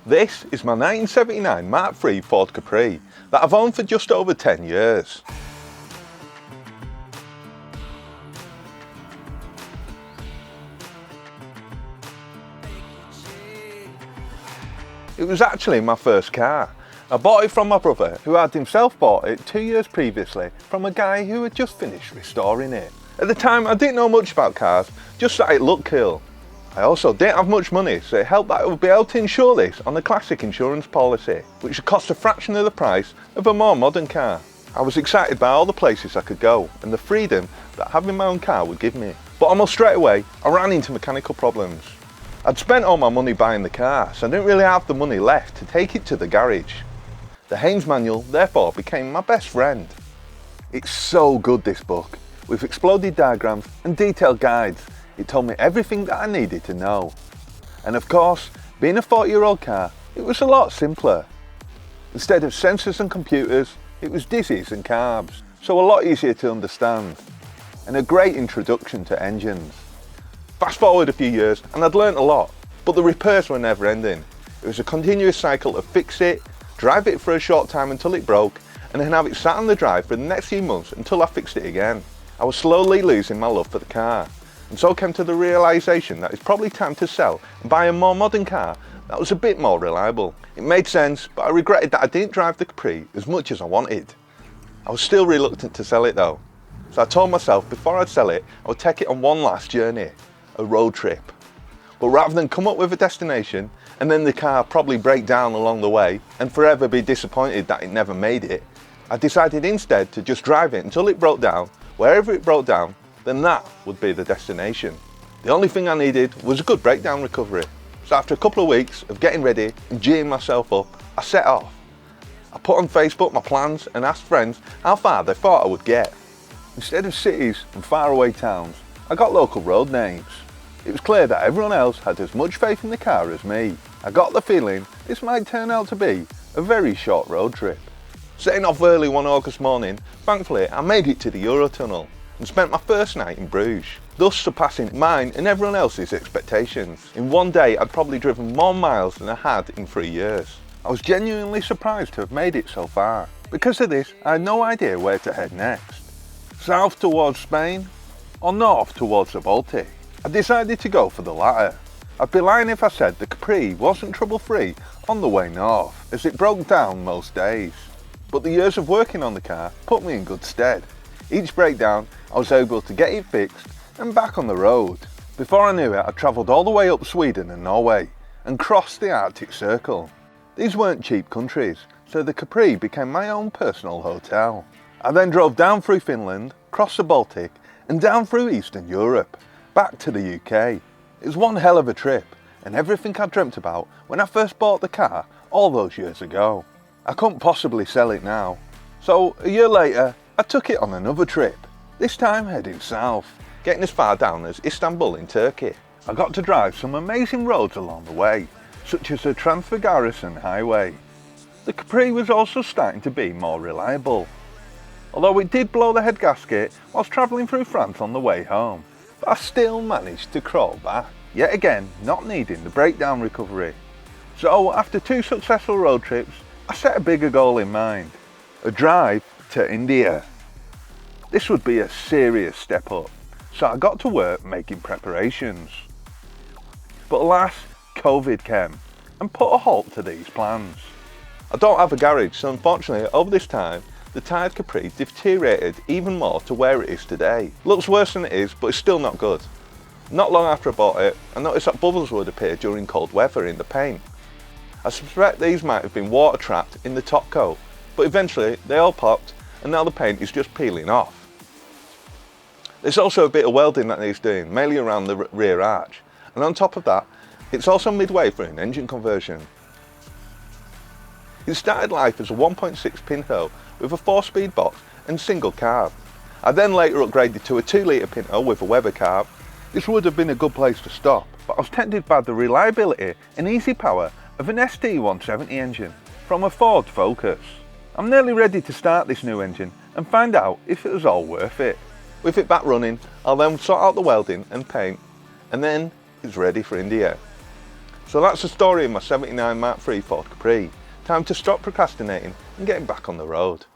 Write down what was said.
This is my 1979 Mark III Ford Capri that I've owned for just over 10 years. It was actually my first car. I bought it from my brother, who had himself bought it 2 years previously from a guy who had just finished restoring it. At the time I didn't know much about cars, just that it looked cool. I also didn't have much money, so it helped that I would be able to insure this on a classic insurance policy, which would cost a fraction of the price of a more modern car. I was excited by all the places I could go and the freedom that having my own car would give me. But almost straight away, I ran into mechanical problems. I'd spent all my money buying the car, so I didn't really have the money left to take it to the garage. The Haynes manual, therefore, became my best friend. It's so good, this book, with exploded diagrams and detailed guides. It told me everything that I needed to know. And of course, being a 40-year-old car, it was a lot simpler. Instead of sensors and computers, it was dizzies and carbs, so a lot easier to understand. And a great introduction to engines. Fast forward a few years and I'd learnt a lot, but the repairs were never ending. It was a continuous cycle of fix it, drive it for a short time until it broke, and then have it sat on the drive for the next few months until I fixed it again. I was slowly losing my love for the car, and so came to the realisation that it's probably time to sell and buy a more modern car that was a bit more reliable. It made sense, but I regretted that I didn't drive the Capri as much as I wanted. I was still reluctant to sell it though, so I told myself before I'd sell it, I would take it on one last journey. A road trip. But rather than come up with a destination and then the car probably break down along the way and forever be disappointed that it never made it, I decided instead to just drive it until it broke down. Wherever it broke down, then that would be the destination. The only thing I needed was a good breakdown recovery. So after a couple of weeks of getting ready and geeing myself up, I set off. I put on Facebook my plans and asked friends how far they thought I would get. Instead of cities and faraway towns, I got local road names. It was clear that everyone else had as much faith in the car as me. I got the feeling this might turn out to be a very short road trip. Setting off early one August morning, thankfully I made it to the Eurotunnel and spent my first night in Bruges, thus surpassing mine and everyone else's expectations. In one day I'd probably driven more miles than I had in 3 years. I was genuinely surprised to have made it so far. Because of this, I had no idea where to head next. South towards Spain or north towards the Baltic. I decided to go for the latter. I'd be lying if I said the Capri wasn't trouble-free on the way north, as it broke down most days. But the years of working on the car put me in good stead. Each breakdown, I was able to get it fixed and back on the road. Before I knew it, I travelled all the way up Sweden and Norway and crossed the Arctic Circle. These weren't cheap countries, so the Capri became my own personal hotel. I then drove down through Finland, crossed the Baltic and down through Eastern Europe, back to the UK. It was one hell of a trip and everything I dreamt about when I first bought the car all those years ago. I couldn't possibly sell it now. So a year later, I took it on another trip, this time heading south, getting as far down as Istanbul in Turkey. I got to drive some amazing roads along the way, such as the Trans-Fagarasan Highway. The Capri was also starting to be more reliable, although it did blow the head gasket whilst travelling through France on the way home. But I still managed to crawl back, yet again not needing the breakdown recovery. So after 2 successful road trips, I set a bigger goal in mind, a drive to India. This would be a serious step up, so I got to work making preparations. But alas, COVID came and put a halt to these plans. I don't have a garage, so unfortunately over this time, the tired Capri deteriorated even more to where it is today. Looks worse than it is, but it's still not good. Not long after I bought it, I noticed that bubbles would appear during cold weather in the paint. I suspect these might have been water trapped in the top coat, but eventually they all popped and now the paint is just peeling off. There's also a bit of welding that needs doing, mainly around the rear arch, and on top of that, it's also midway through an engine conversion. It started life as a 1.6 Pinto with a 4-speed box and single carb. I then later upgraded to a 2-litre Pinto with a Weber carb. This would have been a good place to stop, but I was tempted by the reliability and easy power of an ST170 engine from a Ford Focus. I'm nearly ready to start this new engine and find out if it was all worth it. With it back running, I'll then sort out the welding and paint, and then it's ready for India. So that's the story of my '79 Mark III Ford Capri. Time to stop procrastinating and getting back on the road.